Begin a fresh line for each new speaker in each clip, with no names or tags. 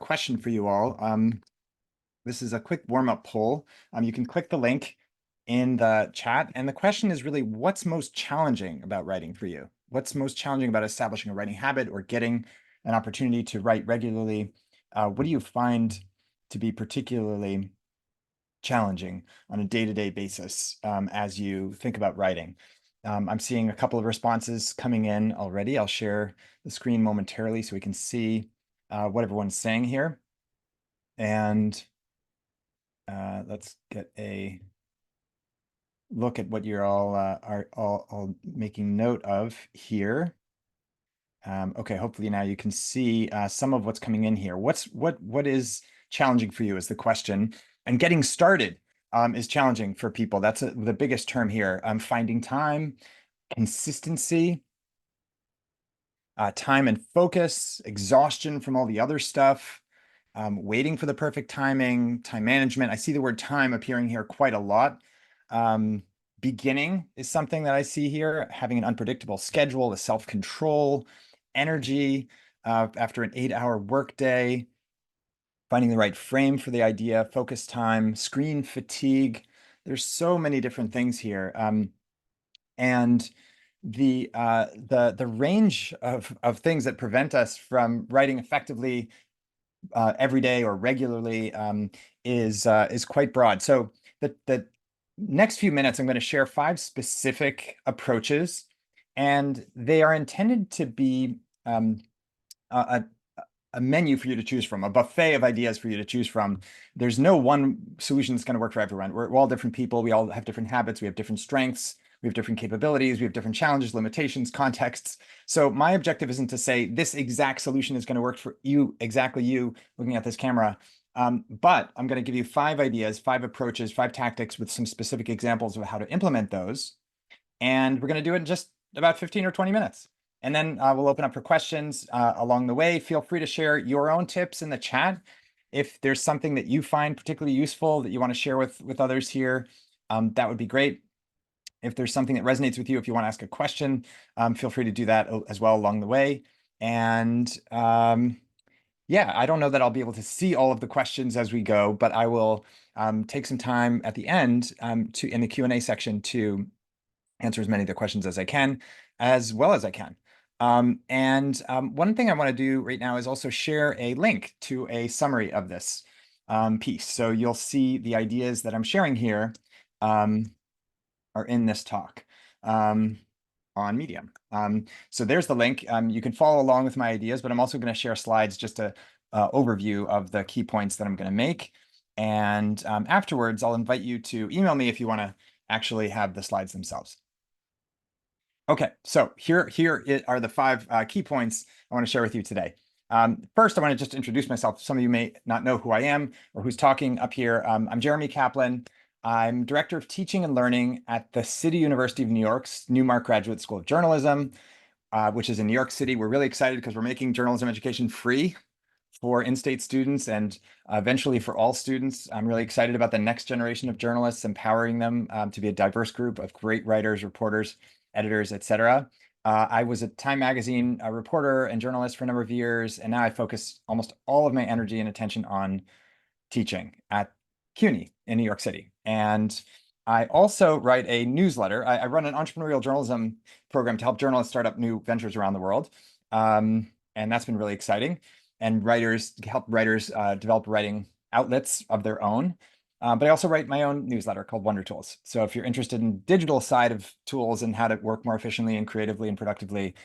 question for you all. This is a quick warm-up poll. You can click the link in the chat, and the question is really, what's most challenging about writing for you? What's most challenging about establishing a writing habit or getting an opportunity to write regularly? What do you find to be particularly challenging on a day-to-day basis as you think about writing? I'm seeing a couple of responses coming in already. I'll share the screen momentarily so we can see what everyone's saying here. And let's get a look at what you're all are all making note of here. Okay, hopefully now you can see some of what's coming in here. What is challenging for you is the question, and getting started is challenging for people. That's the biggest term here. Finding time, consistency, time and focus, exhaustion from all the other stuff, waiting for the perfect timing, time management. I see the word time appearing here quite a lot. Beginning is something that I see here, having an unpredictable schedule, the self-control, energy after an 8-hour workday, finding the right frame for the idea, focus time, screen fatigue. There's so many different things here. And the range of things that prevent us from writing effectively every day or regularly is quite broad. So the next few minutes, I'm going to share 5 specific approaches, and they are intended to be a, a menu for you to choose from, a buffet of ideas for you to choose from. There's no one solution that's going to work for everyone. We're all different people. We all have different habits. We have different strengths. We have different capabilities. We have different challenges, limitations, contexts. So my objective isn't to say this exact solution is going to work for you, exactly you looking at this camera. But I'm going to give you 5 ideas, 5 approaches, 5 tactics with some specific examples of how to implement those. And we're going to do it in just about 15 or 20 minutes. And then we'll open up for questions along the way. Feel free to share your own tips in the chat. If there's something that you find particularly useful that you want to share with others here, that would be great. If there's something that resonates with you, if you want to ask a question, feel free to do that as well along the way. And yeah, I don't know that I'll be able to see all of the questions as we go, but I will take some time at the end in the Q&A section to answer as many of the questions as I can, as well as I can. One thing I want to do right now is also share a link to a summary of this piece. So you'll see the ideas that I'm sharing here are in this talk on Medium. So there's the link. You can follow along with my ideas, but I'm also going to share slides, just a overview of the key points that I'm going to make. And afterwards, I'll invite you to email me if you want to actually have the slides themselves. Okay, so here are the 5 key points I want to share with you today. First, I want to just introduce myself. Some of you may not know who I am or who's talking up here. I'm Jeremy Caplan. I'm Director of Teaching and Learning at the City University of New York's Newmark Graduate School of Journalism, which is in New York City. We're really excited because we're making journalism education free for in-state students and eventually for all students. I'm really excited about the next generation of journalists, empowering them to be a diverse group of great writers, reporters, editors, etc. I was a Time Magazine reporter and journalist for a number of years, and now I focus almost all of my energy and attention on teaching at CUNY in New York City. And I also write a newsletter. I run an entrepreneurial journalism program to help journalists start up new ventures around the world. And that's been really exciting. And help writers develop writing outlets of their own. But I also write my own newsletter called Wonder Tools. So if you're interested in digital side of tools and how to work more efficiently and creatively and productively,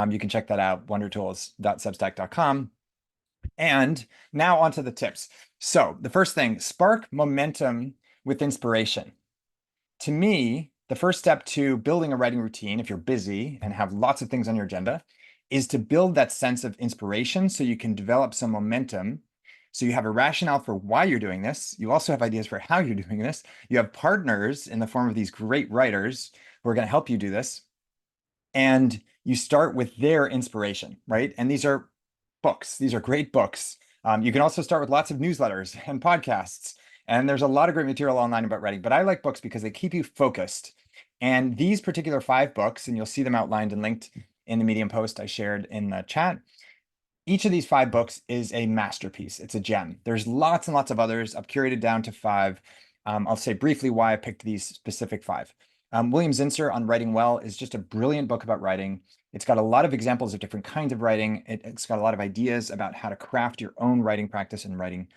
you can check that out, wondertools.substack.com. And now onto the tips. So the first thing, spark momentum with inspiration. To me, the first step to building a writing routine, if you're busy and have lots of things on your agenda, is to build that sense of inspiration so you can develop some momentum. So you have a rationale for why you're doing this. You also have ideas for how you're doing this. You have partners in the form of these great writers who are going to help you do this. And you start with their inspiration, right? And these are books. These are great books. You can also start with lots of newsletters and podcasts. And there's a lot of great material online about writing, but I like books because they keep you focused. And these particular 5 books, and you'll see them outlined and linked in the Medium post I shared in the chat, Each of these five books is a masterpiece. It's a gem. There's lots and lots of others. I've curated down to five. I'll say briefly why I picked these specific five. William Zinsser on Writing Well is just a brilliant book about writing. It's got a lot of examples of different kinds of writing. It's got a lot of ideas about how to craft your own writing practice and writing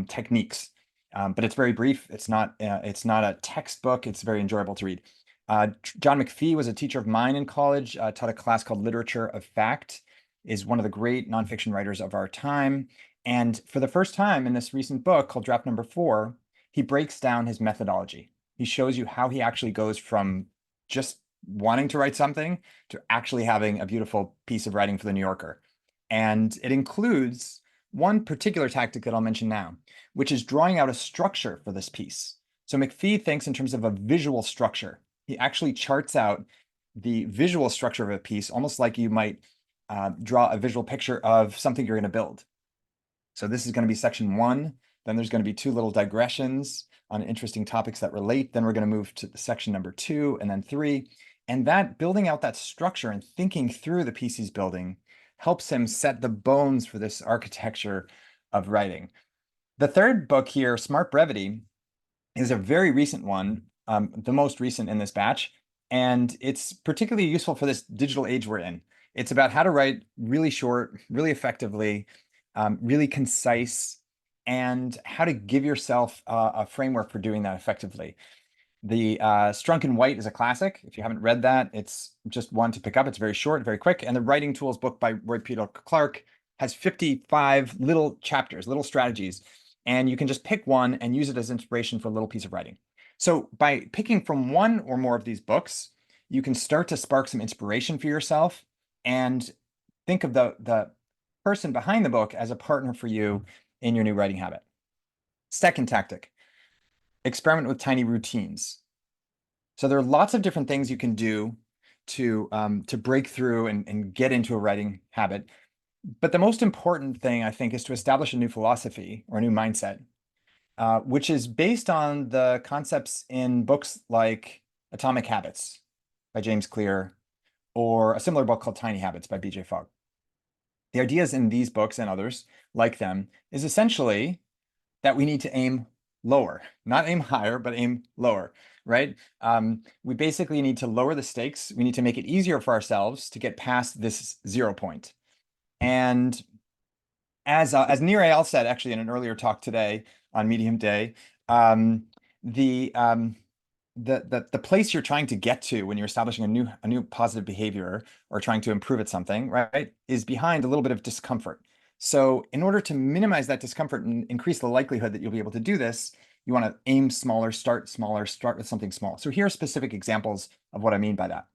techniques. But it's very brief. It's not a textbook. It's very enjoyable to read. John McPhee was a teacher of mine in college, taught a class called Literature of Fact, is one of the great nonfiction writers of our time. And for the first time in this recent book called Draft Number 4, he breaks down his methodology. He shows you how he actually goes from just wanting to write something to actually having a beautiful piece of writing for the New Yorker. And it includes one particular tactic that I'll mention now, which is drawing out a structure for this piece. So McPhee thinks in terms of a visual structure. He actually charts out the visual structure of a piece, almost like you might draw a visual picture of something you're going to build. So this is going to be section 1. Then there's going to be 2 little digressions on interesting topics that relate. Then we're going to move to section number 2 and then 3. And that building out that structure and thinking through the piece he's building helps him set the bones for this architecture of writing. The third book here, Smart Brevity, is a very recent one, the most recent in this batch. And it's particularly useful for this digital age we're in. It's about how to write really short, really effectively, really concise, and how to give yourself a framework for doing that effectively. The Strunk and White is a classic. If you haven't read that, it's just one to pick up. It's very short, very quick. And the Writing Tools book by Roy Peter Clark has 55 little chapters, little strategies. And you can just pick one and use it as inspiration for a little piece of writing. So by picking from one or more of these books, you can start to spark some inspiration for yourself and think of the person behind the book as a partner for you in your new writing habit. Second tactic, experiment with tiny routines. So there are lots of different things you can do to break through and get into a writing habit. But the most important thing, I think, is to establish a new philosophy or a new mindset, which is based on the concepts in books like Atomic Habits by James Clear, or a similar book called Tiny Habits by B.J. Fogg. The ideas in these books and others like them is essentially that we need to aim lower, not aim higher, but aim lower, right? We basically need to lower the stakes. We need to make it easier for ourselves to get past this 0 point. And as Nir Eyal said, actually, in an earlier talk today on Medium Day, the place you're trying to get to when you're establishing a new positive behavior or trying to improve at something, right, is behind a little bit of discomfort. So in order to minimize that discomfort and increase the likelihood that you'll be able to do this, you want to aim smaller, start with something small. So here are specific examples of what I mean by that.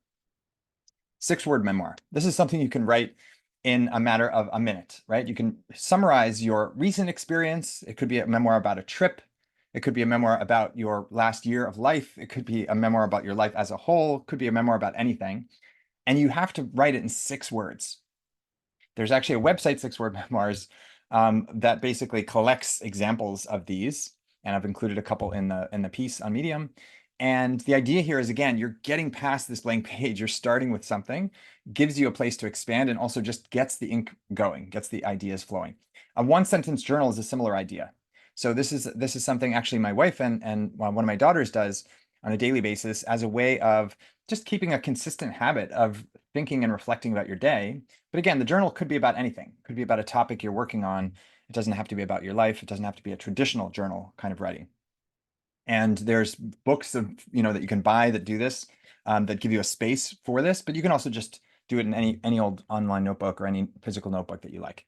6-word memoir. This is something you can write in a matter of a minute, right? You can summarize your recent experience. It could be a memoir about a trip. It could be a memoir about your last year of life. It could be a memoir about your life as a whole. It could be a memoir about anything. And you have to write it in 6 words. There's actually a website, 6-word memoirs, that basically collects examples of these. And I've included a couple in the piece on Medium. And the idea here is, again, you're getting past this blank page. You're starting with something, gives you a place to expand, and also just gets the ink going, gets the ideas flowing. A 1-sentence journal is a similar idea. So this is something actually my wife and one of my daughters does on a daily basis as a way of just keeping a consistent habit of thinking and reflecting about your day. But again, the journal could be about anything. It could be about a topic you're working on. It doesn't have to be about your life. It doesn't have to be a traditional journal kind of writing. And there's books that you can buy that do this, that give you a space for this, but you can also just do it in any old online notebook or any physical notebook that you like.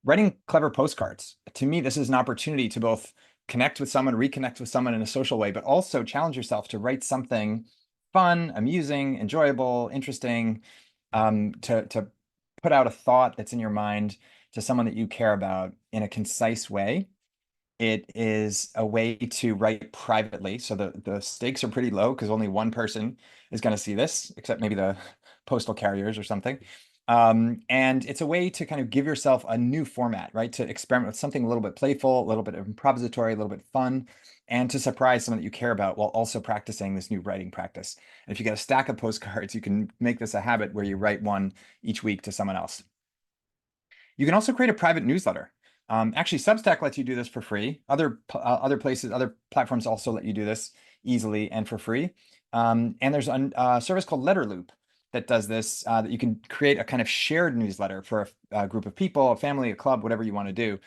Writing clever postcards. To me, this is an opportunity to both connect with someone, reconnect with someone in a social way, but also challenge yourself to write something fun, amusing, enjoyable, interesting, to put out a thought that's in your mind to someone that you care about in a concise way. It is a way to write privately. So the stakes are pretty low because only one person is going to see this, except maybe the postal carriers or something. And it's a way to kind of give yourself a new format, right? To experiment with something a little bit playful, a little bit improvisatory, a little bit fun, and to surprise someone that you care about while also practicing this new writing practice. And if you get a stack of postcards, you can make this a habit where you write one each week to someone else. You can also create a private newsletter. Actually, Substack lets you do this for free. Other places, other platforms also let you do this easily and for free. And there's a service called Letterloop that does this, that you can create a kind of shared newsletter for a group of people, a family, a club, whatever you want to do.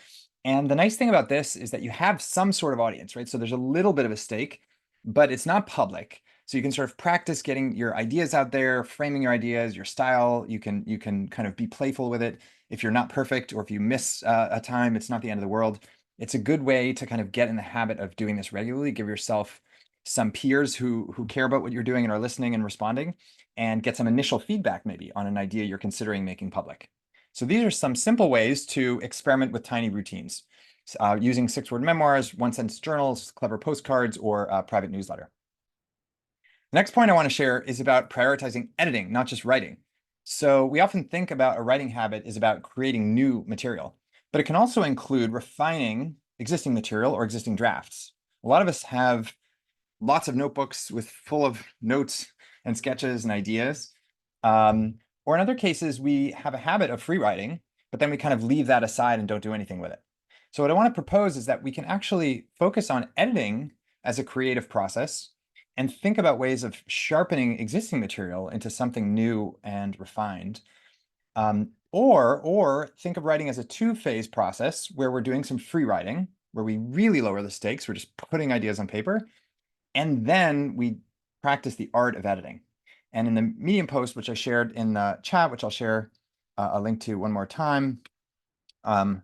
And the nice thing about this is that you have some sort of audience, right? So there's a little bit of a stake, but it's not public. So you can sort of practice getting your ideas out there, framing your ideas, your style. You can kind of be playful with it. If you're not perfect or if you miss a time, it's not the end of the world. It's a good way to kind of get in the habit of doing this regularly. Give yourself some peers who care about what you're doing and are listening and responding, and get some initial feedback maybe on an idea you're considering making public. So these are some simple ways to experiment with tiny routines, using 6-word memoirs, one-sentence journals, clever postcards, or a private newsletter. The next point I want to share is about prioritizing editing, not just writing. So we often think about a writing habit is about creating new material, but it can also include refining existing material or existing drafts. A lot of us have lots of notebooks full of notes and sketches and ideas. Or in other cases, we have a habit of free writing, but then we kind of leave that aside and don't do anything with it. So what I want to propose is that we can actually focus on editing as a creative process and think about ways of sharpening existing material into something new and refined. Or think of writing as a two-phase process where we're doing some free writing, where we really lower the stakes. We're just putting ideas on paper, and then we practice the art of editing. And in the Medium post, which I shared in the chat, which I'll share a link to one more time, the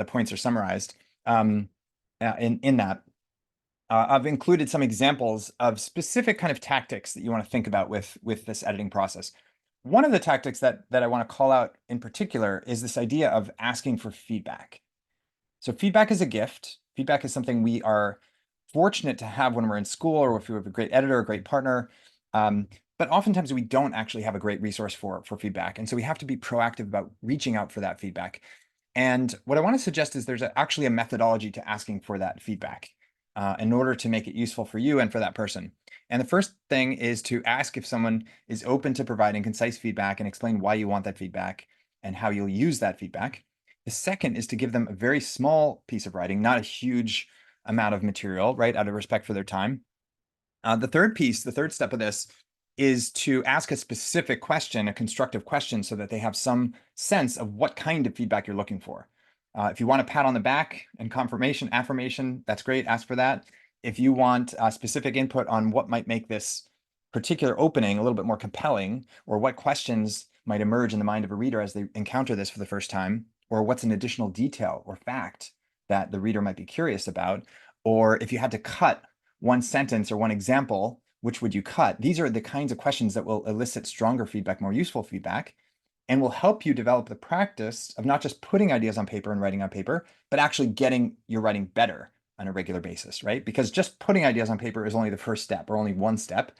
points are summarized in that. I've included some examples of specific kind of tactics that you want to think about with this editing process. One of the tactics that I want to call out in particular is this idea of asking for feedback. So feedback is a gift. Feedback is something we are fortunate to have when we're in school or if we have a great editor, a great partner. But oftentimes we don't actually have a great resource for feedback. And so we have to be proactive about reaching out for that feedback. And what I want to suggest is there's actually a methodology to asking for that feedback in order to make it useful for you and for that person. And the first thing is to ask if someone is open to providing concise feedback and explain why you want that feedback and how you'll use that feedback. The second is to give them a very small piece of writing, not a huge amount of material, right, out of respect for their time. The third step of this is to ask a specific question, a constructive question, so that they have some sense of what kind of feedback you're looking for. If you want a pat on the back and confirmation, affirmation, that's great, ask for that. If you want specific input on what might make this particular opening a little bit more compelling, or what questions might emerge in the mind of a reader as they encounter this for the first time, or what's an additional detail or fact that the reader might be curious about, or if you had to cut one sentence or one example, which would you cut? These are the kinds of questions that will elicit stronger feedback, more useful feedback, and will help you develop the practice of not just putting ideas on paper and writing on paper, but actually getting your writing better on a regular basis, right? Because just putting ideas on paper is only the first step or only one step.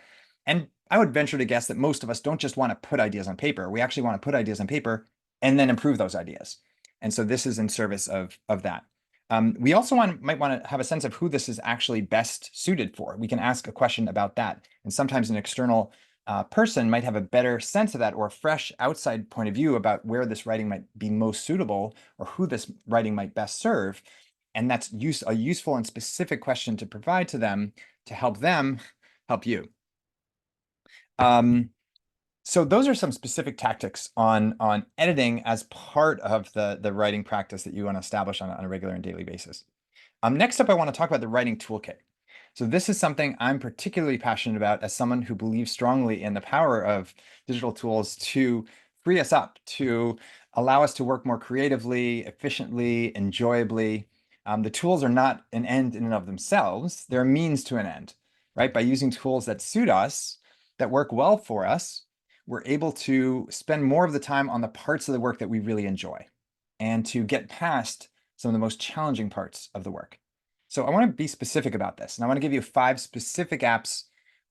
And I would venture to guess that most of us don't just want to put ideas on paper. We actually want to put ideas on paper and then improve those ideas. And so this is in service of that. We also might want to have a sense of who this is actually best suited for. We can ask a question about that. And sometimes an external person might have a better sense of that, or a fresh outside point of view about where this writing might be most suitable or who this writing might best serve. And that's a useful and specific question to provide to them to help them help you. So those are some specific tactics on editing as part of the writing practice that you want to establish on a regular and daily basis. Next up, I want to talk about the writing toolkit. So this is something I'm particularly passionate about as someone who believes strongly in the power of digital tools to free us up, to allow us to work more creatively, efficiently, enjoyably. The tools are not an end in and of themselves. They're a means to an end, right? By using tools that suit us, that work well for us, we're able to spend more of the time on the parts of the work that we really enjoy and to get past some of the most challenging parts of the work. So I want to be specific about this, and I want to give you 5 specific apps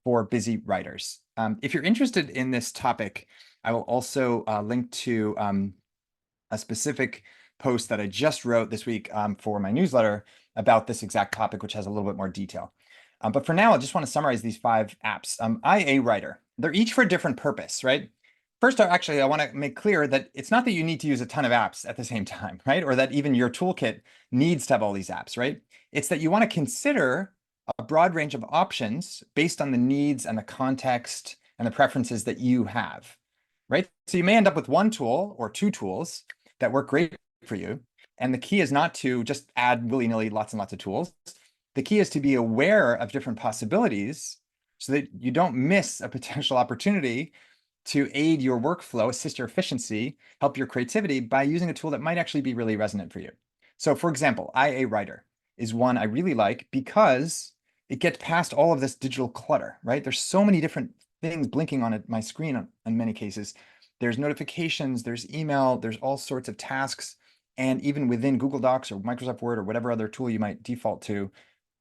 for busy writers. If you're interested in this topic, I will also link to a specific post that I just wrote this week for my newsletter about this exact topic, which has a little bit more detail. But for now, I just want to summarize these 5 apps. IA Writer, they're each for a different purpose, right? First, actually, I want to make clear that it's not that you need to use a ton of apps at the same time, right? Or that even your toolkit needs to have all these apps, right? It's that you want to consider a broad range of options based on the needs and the context and the preferences that you have, right? So you may end up with one tool or two tools that work great for you. And the key is not to just add willy-nilly lots and lots of tools. The key is to be aware of different possibilities so that you don't miss a potential opportunity to aid your workflow, assist your efficiency, help your creativity by using a tool that might actually be really resonant for you. So for example, IA Writer is one I really like because it gets past all of this digital clutter, right? There's so many different things blinking on my screen in many cases. There's notifications, there's email, there's all sorts of tasks. And even within Google Docs or Microsoft Word or whatever other tool you might default to,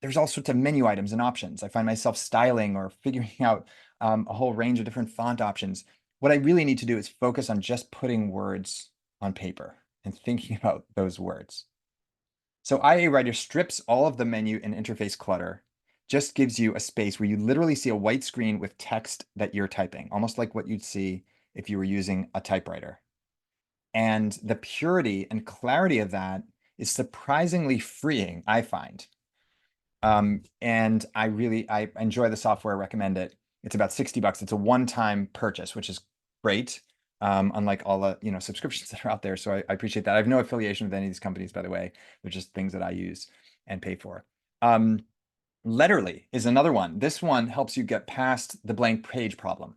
there's all sorts of menu items and options. I find myself styling or figuring out a whole range of different font options. What I really need to do is focus on just putting words on paper and thinking about those words. So IA Writer strips all of the menu and interface clutter, just gives you a space where you literally see a white screen with text that you're typing, almost like what you'd see if you were using a typewriter. And the purity and clarity of that is surprisingly freeing, I find. And I enjoy the software, recommend it. It's about $60. It's a one-time purchase, which is great. Unlike all the subscriptions that are out there. So I appreciate that. I have no affiliation with any of these companies, by the way. They're just things that I use and pay for. Letterly is another one. This one helps you get past the blank page problem.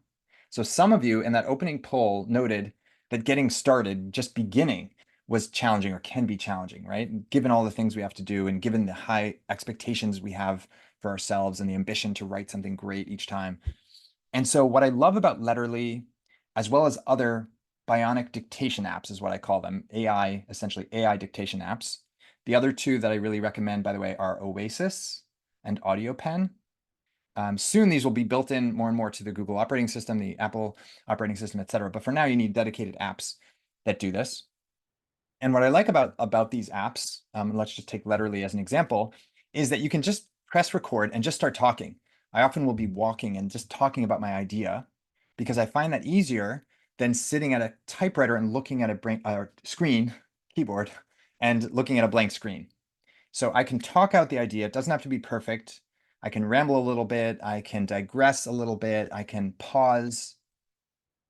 So some of you in that opening poll noted that getting started, just beginning, was challenging or can be challenging, right? Given all the things we have to do and given the high expectations we have for ourselves and the ambition to write something great each time. And so what I love about Letterly, as well as other bionic dictation apps is what I call them, AI, essentially AI dictation apps. The other two that I really recommend, by the way, are Oasis and AudioPen. Soon these will be built in more and more to the Google operating system, the Apple operating system, et cetera. But for now, you need dedicated apps that do this. And what I like about these apps, let's just take Letterly as an example, is that you can just press record and just start talking. I often will be walking and just talking about my idea because I find that easier than sitting at a typewriter and looking at a screen, keyboard, and looking at a blank screen. So I can talk out the idea. It doesn't have to be perfect. I can ramble a little bit. I can digress a little bit. I can pause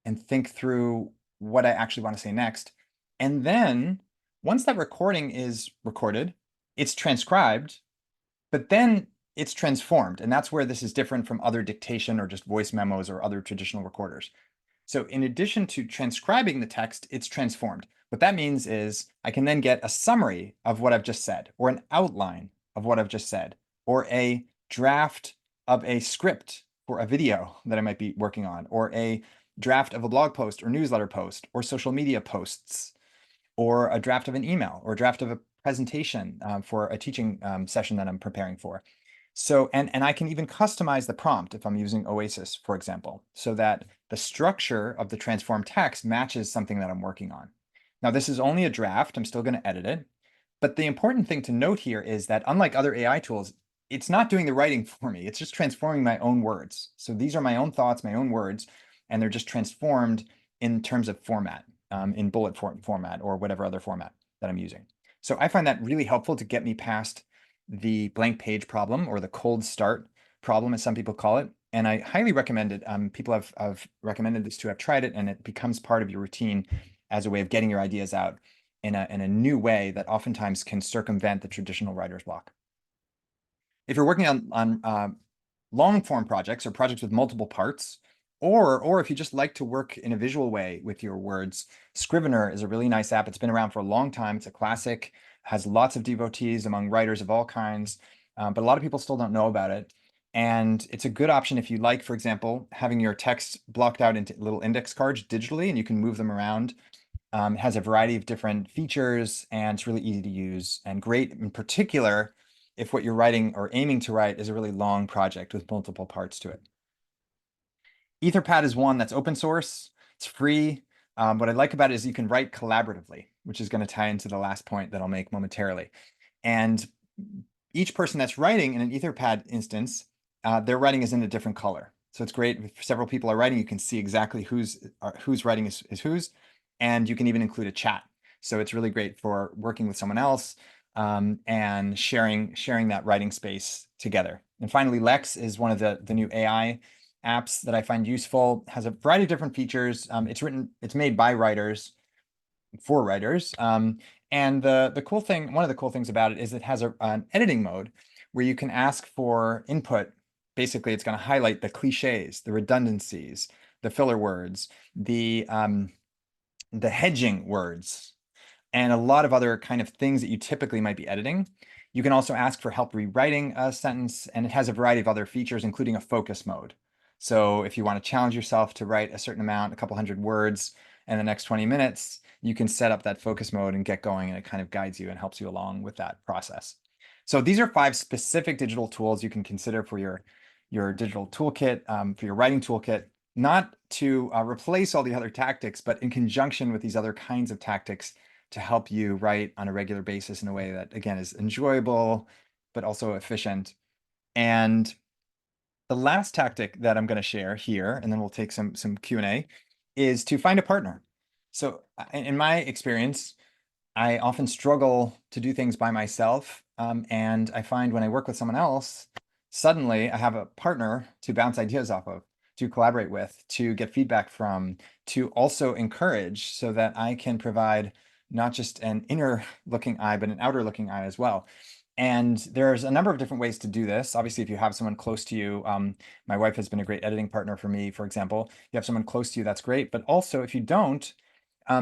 and think through what I actually want to say next. And then once that recording is recorded, it's transcribed, but then it's transformed. And that's where this is different from other dictation or just voice memos or other traditional recorders. So in addition to transcribing the text, it's transformed. What that means is I can then get a summary of what I've just said, or an outline of what I've just said, or a draft of a script for a video that I might be working on, or a draft of a blog post or newsletter post or social media posts, or a draft of an email or a draft of a presentation for a teaching session that I'm preparing for. So, and I can even customize the prompt if I'm using Oasis, for example, so that the structure of the transformed text matches something that I'm working on. Now, this is only a draft. I'm still going to edit it. But the important thing to note here is that unlike other AI tools, it's not doing the writing for me. It's just transforming my own words. So these are my own thoughts, my own words, and they're just transformed in terms of format, in bullet format or whatever other format that I'm using. So I find that really helpful to get me past the blank page problem or the cold start problem, as some people call it. And I highly recommend it. People have recommended this to have tried it, and it becomes part of your routine as a way of getting your ideas out in a new way that oftentimes can circumvent the traditional writer's block. If you're working on long form projects or projects with multiple parts, or if you just like to work in a visual way with your words, Scrivener is a really nice app. It's been around for a long time. It's a classic, has lots of devotees among writers of all kinds, but a lot of people still don't know about it. And it's a good option if you like, for example, having your text blocked out into little index cards digitally, and you can move them around. It has a variety of different features, and it's really easy to use and great in particular if what you're writing or aiming to write is a really long project with multiple parts to it. Etherpad is one that's open source. It's free. What I like about it is you can write collaboratively, which is going to tie into the last point that I'll make momentarily. And each person that's writing in an Etherpad instance, their writing is in a different color. So it's great if several people are writing, you can see exactly who's writing is whose, and you can even include a chat. So it's really great for working with someone else and sharing that writing space together. And finally, Lex is one of the new AI apps that I find useful. Has a variety of different features. It's made by writers for writers. And the cool thing, one of the cool things about it is it has an editing mode where you can ask for input. Basically, it's going to highlight the cliches, the redundancies, the filler words, the hedging words, and a lot of other kind of things that you typically might be editing. You can also ask for help rewriting a sentence, and it has a variety of other features, including a focus mode. So if you want to challenge yourself to write a certain amount, a couple hundred words in the next 20 minutes, you can set up that focus mode and get going, and it kind of guides you and helps you along with that process. So these are 5 specific digital tools you can consider for your digital toolkit, for your writing toolkit, not to replace all the other tactics, but in conjunction with these other kinds of tactics to help you write on a regular basis in a way that, again, is enjoyable, but also efficient. And the last tactic that I'm going to share here, and then we'll take some Q&A, is to find a partner. So in my experience, I often struggle to do things by myself. And I find when I work with someone else, suddenly I have a partner to bounce ideas off of, to collaborate with, to get feedback from, to also encourage so that I can provide not just an inner looking eye, but an outer looking eye as well. And there's a number of different ways to do this. Obviously, if you have someone close to you, my wife has been a great editing partner for me, for example. You have someone close to you, that's great. But also, if you don't,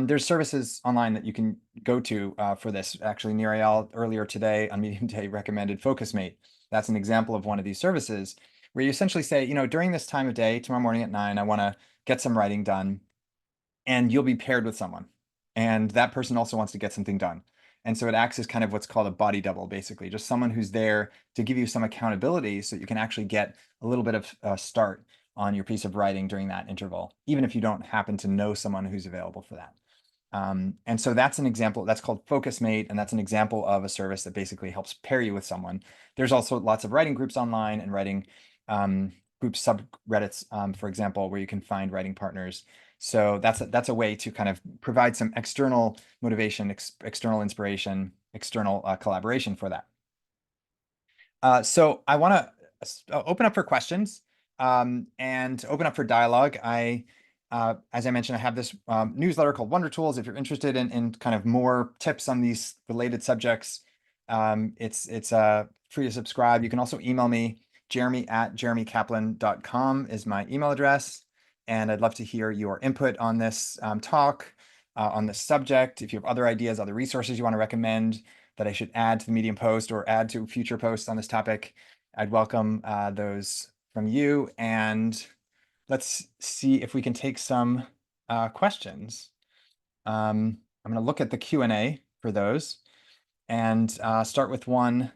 there's services online that you can go to for this. Actually, Niriel earlier today on Medium Day recommended FocusMate. That's an example of one of these services where you essentially say, during this time of day, tomorrow morning at 9, I want to get some writing done, and you'll be paired with someone. And that person also wants to get something done. And so it acts as kind of what's called a body double, basically, just someone who's there to give you some accountability so you can actually get a little bit of a start on your piece of writing during that interval, even if you don't happen to know someone who's available for that. And so that's an example that's called FocusMate, and that's an example of a service that basically helps pair you with someone. There's also lots of writing groups online and writing group subreddits, for example, where you can find writing partners. So that's a way to kind of provide some external motivation, external inspiration, external collaboration for that. So I want to open up for questions and open up for dialogue. As I mentioned, I have this newsletter called Wonder Tools. If you're interested in kind of more tips on these related subjects, it's free to subscribe. You can also email me. Jeremy@jeremycaplan.com is my email address. And I'd love to hear your input on this talk, on this subject. If you have other ideas, other resources you want to recommend that I should add to the Medium post or add to future posts on this topic, I'd welcome those from you. And let's see if we can take some questions. I'm going to look at the Q&A for those and start with one.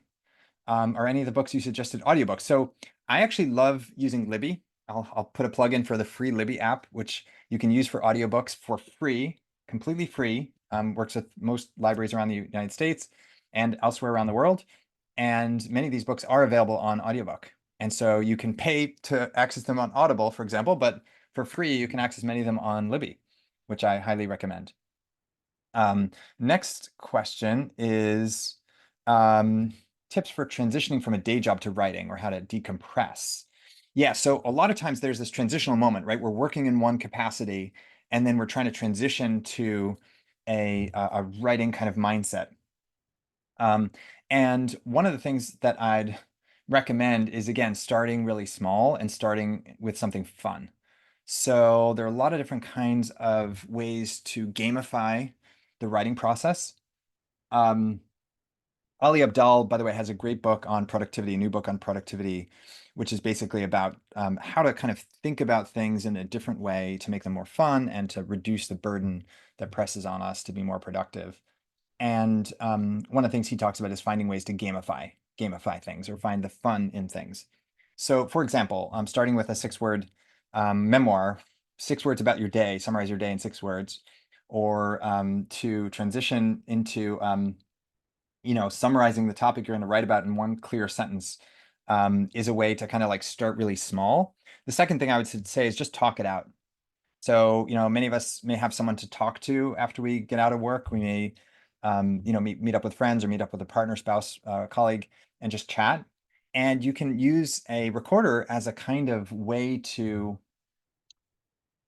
Are any of the books you suggested audiobooks? So I actually love using Libby. I'll put a plug in for the free Libby app, which you can use for audiobooks for free, completely free. Works with most libraries around the United States and elsewhere around the world. And many of these books are available on audiobook. And so you can pay to access them on Audible, for example, but for free, you can access many of them on Libby, which I highly recommend. Next question is tips for transitioning from a day job to writing, or how to decompress. Yeah, so a lot of times there's this transitional moment, right? We're working in one capacity, and then we're trying to transition to a writing kind of mindset. And one of the things that I'd recommend is, again, starting really small and starting with something fun. So there are a lot of different kinds of ways to gamify the writing process. Ali Abdaal, by the way, has a great book on productivity, a new book on productivity, which is basically about how to kind of think about things in a different way to make them more fun and to reduce the burden that presses on us to be more productive. And one of the things he talks about is finding ways to gamify things or find the fun in things. So, for example, starting with a 6-word memoir, 6 words about your day, summarize your day in 6 words, or to transition into summarizing the topic you're going to write about in one clear sentence. is a way to kind of like start really small. The second thing I would say is just talk it out. So, many of us may have someone to talk to after we get out of work. We may, meet up with friends or meet up with a partner, spouse, colleague, and just chat. And you can use a recorder as a kind of way to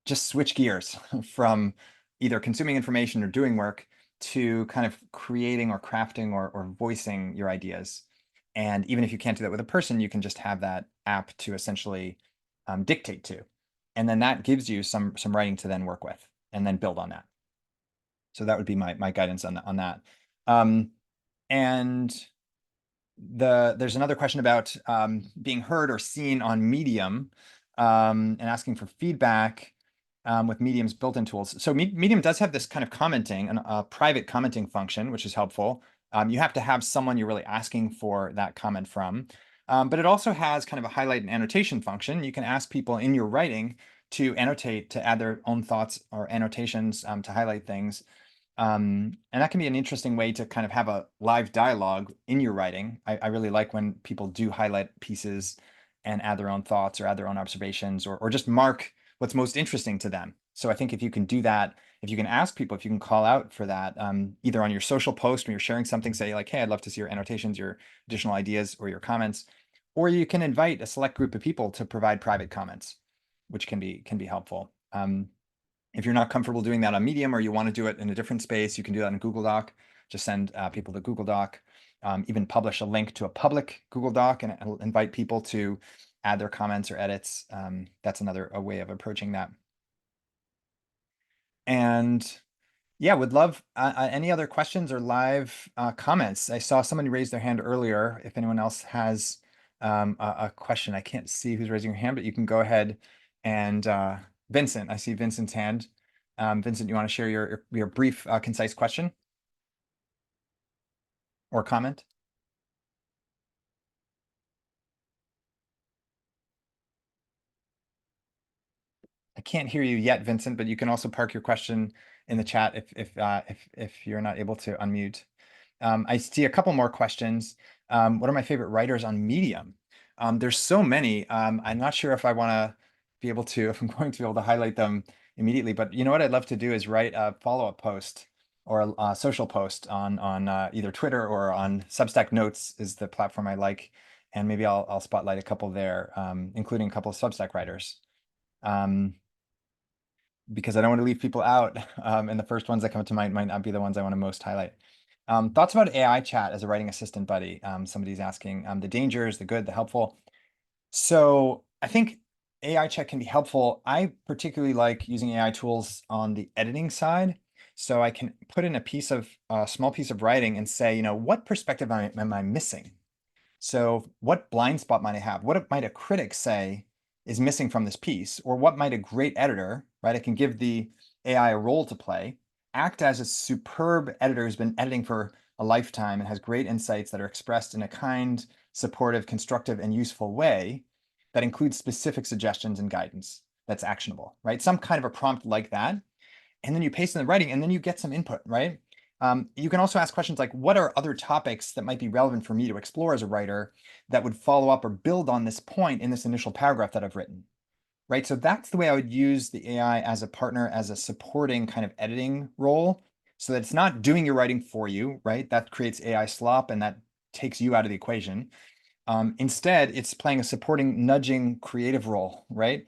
just switch gears from either consuming information or doing work to kind of creating or crafting or voicing your ideas. And even if you can't do that with a person, you can just have that app to essentially dictate to. And then that gives you some writing to then work with and then build on that. So that would be my guidance on that. And there's another question about being heard or seen on Medium, and asking for feedback with Medium's built-in tools. So Medium does have this kind of commenting, a private commenting function, which is helpful. You have to have someone you're really asking for that comment from. But it also has kind of a highlight and annotation function. You can ask people in your writing to annotate, to add their own thoughts or annotations, to highlight things. And that can be an interesting way to kind of have a live dialogue in your writing. I really like when people do highlight pieces and add their own thoughts or add their own observations, or just mark what's most interesting to them. So I think if you can do that, if you can ask people, if you can call out for that, either on your social post when you're sharing something, say like, hey, I'd love to see your annotations, your additional ideas, or your comments, or you can invite a select group of people to provide private comments, which can be helpful. If you're not comfortable doing that on Medium, or you want to do it in a different space, you can do that in Google Doc. Just send people to Google Doc. Even publish a link to a public Google Doc and invite people to add their comments or edits. That's another way of approaching that. And yeah, would love any other questions or live comments. I saw somebody raise their hand earlier. If anyone else has a question, I can't see who's raising your hand, but you can go ahead and Vincent, I see Vincent's hand. Vincent, you want to share your brief, concise question or comment? I can't hear you yet, Vincent, but you can also park your question in the chat if you're not able to unmute. I see a couple more questions. What are my favorite writers on Medium? There's so many. I'm not sure if I want to be able to, if I'm going to be able to highlight them immediately, but you know what I'd love to do is write a follow-up post or a social post on either Twitter or on Substack Notes is the platform I like, and maybe I'll spotlight a couple there, including a couple of Substack writers. Because I don't want to leave people out. And the first ones that come to mind might not be the ones I want to most highlight. Thoughts about AI chat as a writing assistant buddy? Somebody's asking the dangers, the good, the helpful. So I think AI chat can be helpful. I particularly like using AI tools on the editing side. So I can put in a small piece of writing and say, what perspective am I missing? So what blind spot might I have? What might a critic say is missing from this piece? Or what might a great editor, right? I can give the AI a role to play, act as a superb editor who's been editing for a lifetime and has great insights that are expressed in a kind, supportive, constructive, and useful way that includes specific suggestions and guidance that's actionable, right? Some kind of a prompt like that. And then you paste in the writing and then you get some input, right? You can also ask questions like, what are other topics that might be relevant for me to explore as a writer that would follow up or build on this point in this initial paragraph that I've written, right? So that's the way I would use the AI as a partner, as a supporting kind of editing role, so that it's not doing your writing for you, right? That creates AI slop and that takes you out of the equation. Instead, it's playing a supporting, nudging, creative role, right?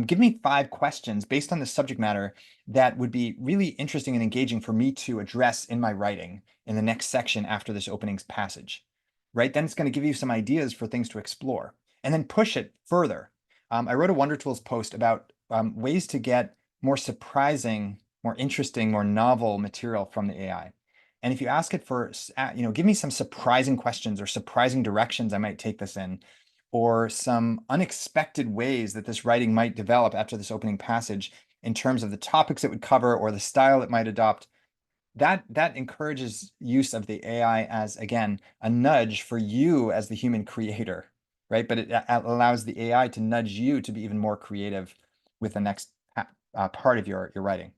Give me 5 questions based on the subject matter that would be really interesting and engaging for me to address in my writing in the next section after this opening passage, right? Then it's going to give you some ideas for things to explore and then push it further. I wrote a Wonder Tools post about ways to get more surprising, more interesting, more novel material from the AI. And if you ask it for, give me some surprising questions or surprising directions I might take this in, or some unexpected ways that this writing might develop after this opening passage in terms of the topics it would cover or the style it might adopt, that encourages use of the AI as, again, a nudge for you as the human creator, right? But it allows the AI to nudge you to be even more creative with the next part of your writing.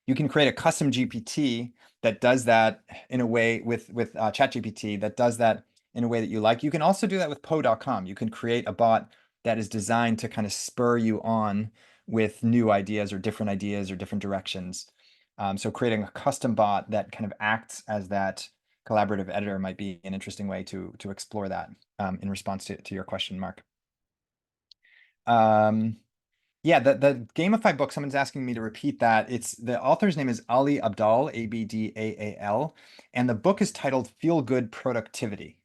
You can create a custom GPT that does that in a way with ChatGPT that does that in a way that you like. You can also do that with Poe.com. You can create a bot that is designed to kind of spur you on with new ideas or different directions. So creating a custom bot that kind of acts as that collaborative editor might be an interesting way to explore that in response to your question, Mark. Yeah, the Gamify book, someone's asking me to repeat that. It's the author's name is Ali Abdaal, Abdaal, and the book is titled Feel Good Productivity.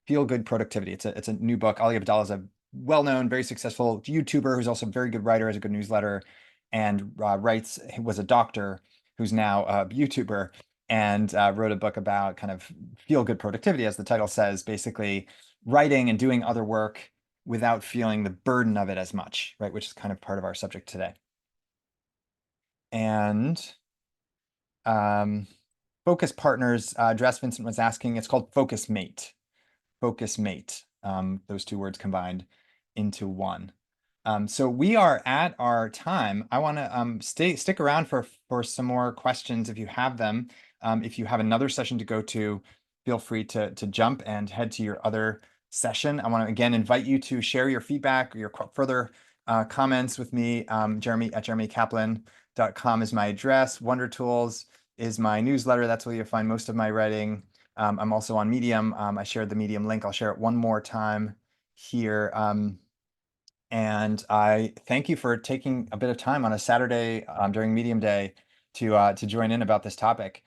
Feel Good Productivity. It's a new book. Ali Abdaal is a well-known, very successful YouTuber who's also a very good writer, has a good newsletter, and was a doctor who's now a YouTuber and wrote a book about kind of feel good productivity, as the title says, basically writing and doing other work without feeling the burden of it as much, right? Which is kind of part of our subject today. And Focus Partners, Dress Vincent was asking, it's called Focus Mate. Focus Mate, those two words combined into one. So we are at our time. I want to stick around for some more questions if you have them. If you have another session to go to, feel free to jump and head to your other session. I want to again invite you to share your feedback or your further comments with me. Jeremy at jeremycaplan.com is my address. Wonder Tools is my newsletter. That's where you'll find most of my writing. I'm also on Medium. I shared the Medium link. I'll share it one more time here. And I thank you for taking a bit of time on a Saturday during Medium Day to join in about this topic.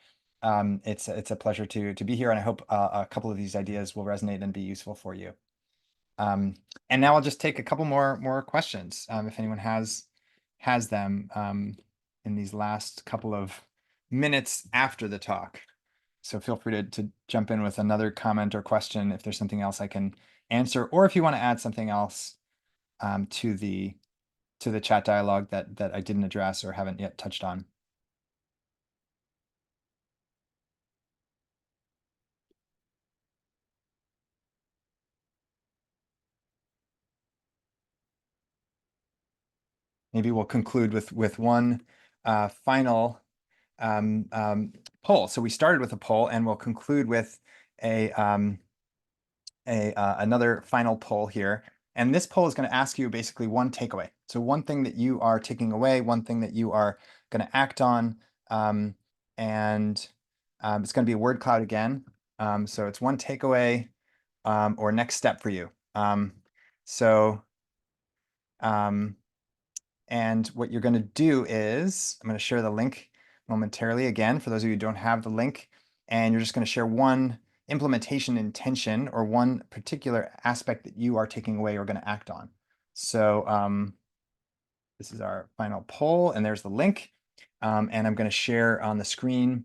It's a pleasure to be here, and I hope a couple of these ideas will resonate and be useful for you. And now I'll just take a couple more questions if anyone has them in these last couple of minutes after the talk. So feel free to jump in with another comment or question if there's something else I can answer, or if you want to add something else to the chat dialogue that I didn't address or haven't yet touched on. Maybe we'll conclude with one final poll. So we started with a poll, and we'll conclude with another final poll here. And this poll is going to ask you basically one takeaway. So one thing that you are taking away, one thing that you are going to act on, and it's going to be a word cloud again. So it's one takeaway or next step for you. And what you're going to do is, I'm going to share the link momentarily again for those of you who don't have the link, and you're just going to share one implementation intention or one particular aspect that you are taking away or going to act on. So this is our final poll, and there's the link. And I'm going to share on the screen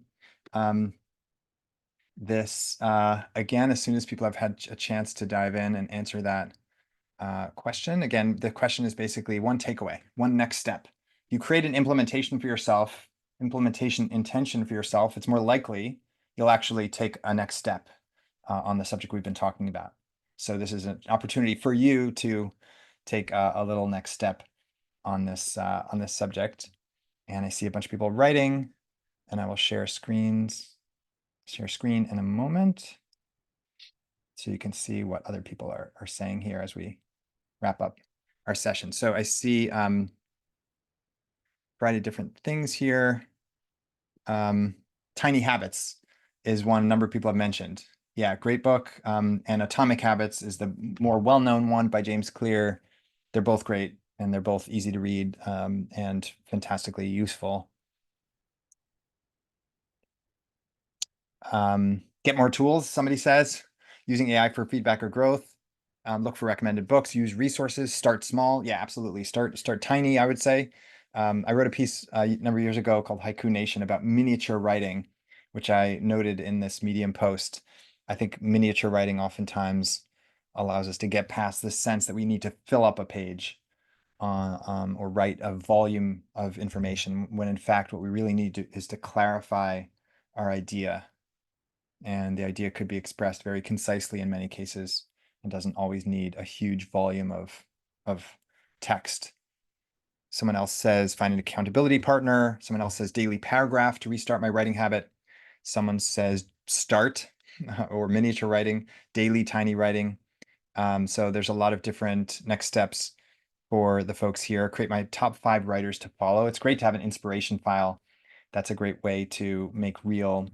this again as soon as people have had a chance to dive in and answer that question. Again, the question is basically one takeaway, one next step. You create an implementation for yourself, implementation intention for yourself, it's more likely you'll actually take a next step on the subject we've been talking about. So this is an opportunity for you to take a little next step on this subject. And I see a bunch of people writing, and I will share screen in a moment so you can see what other people are saying here as we wrap up our session. So I see a variety of different things here. Tiny Habits is one a number of people have mentioned. Yeah, great book. And Atomic Habits is the more well-known one by James Clear. They're both great, and they're both easy to read and fantastically useful. Get more tools, somebody says, using AI for feedback or growth. Look for recommended books, use resources, start small. Yeah, absolutely. Start tiny, I would say. I wrote a piece a number of years ago called Haiku Nation about miniature writing, which I noted in this Medium post. I think miniature writing oftentimes allows us to get past this sense that we need to fill up a page or write a volume of information, when in fact what we really need is to clarify our idea. And the idea could be expressed very concisely in many cases and doesn't always need a huge volume of text. Someone else says find an accountability partner. Someone else says daily paragraph to restart my writing habit. Someone says start. or miniature writing, daily tiny writing. So there's a lot of different next steps for the folks here. Create my top 5 writers to follow. It's great to have an inspiration file. That's a great way to make real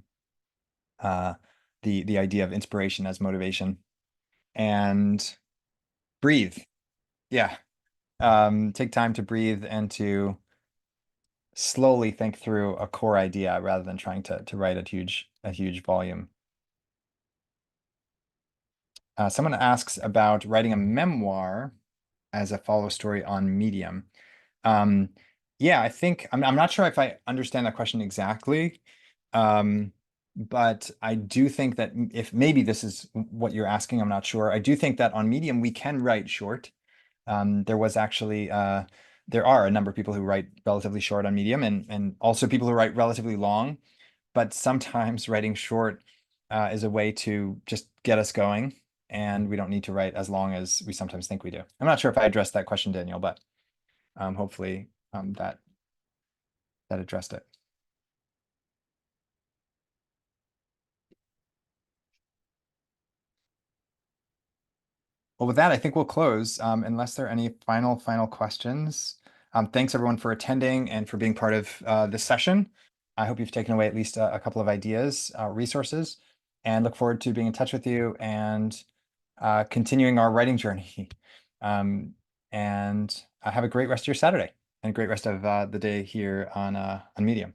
uh, the idea of inspiration as motivation. And breathe. Yeah. Take time to breathe and to slowly think through a core idea rather than trying to write a huge volume. Someone asks about writing a memoir as a follow story on Medium. Um, yeah, I think I'm not sure if I understand that question exactly, um, but I do think that if maybe this is what you're asking, I'm not sure. I do think that on Medium we can write short. There was actually there are a number of people who write relatively short on Medium, and also people who write relatively long. But sometimes writing short is a way to just get us going, and we don't need to write as long as we sometimes think we do. I'm not sure if I addressed that question, Daniel, but hopefully that addressed it. Well, with that, I think we'll close, unless there are any final questions. Thanks everyone for attending and for being part of this session. I hope you've taken away at least a couple of ideas, resources, and look forward to being in touch with you and continuing our writing journey. And have a great rest of your Saturday and a great rest of the day here on Medium.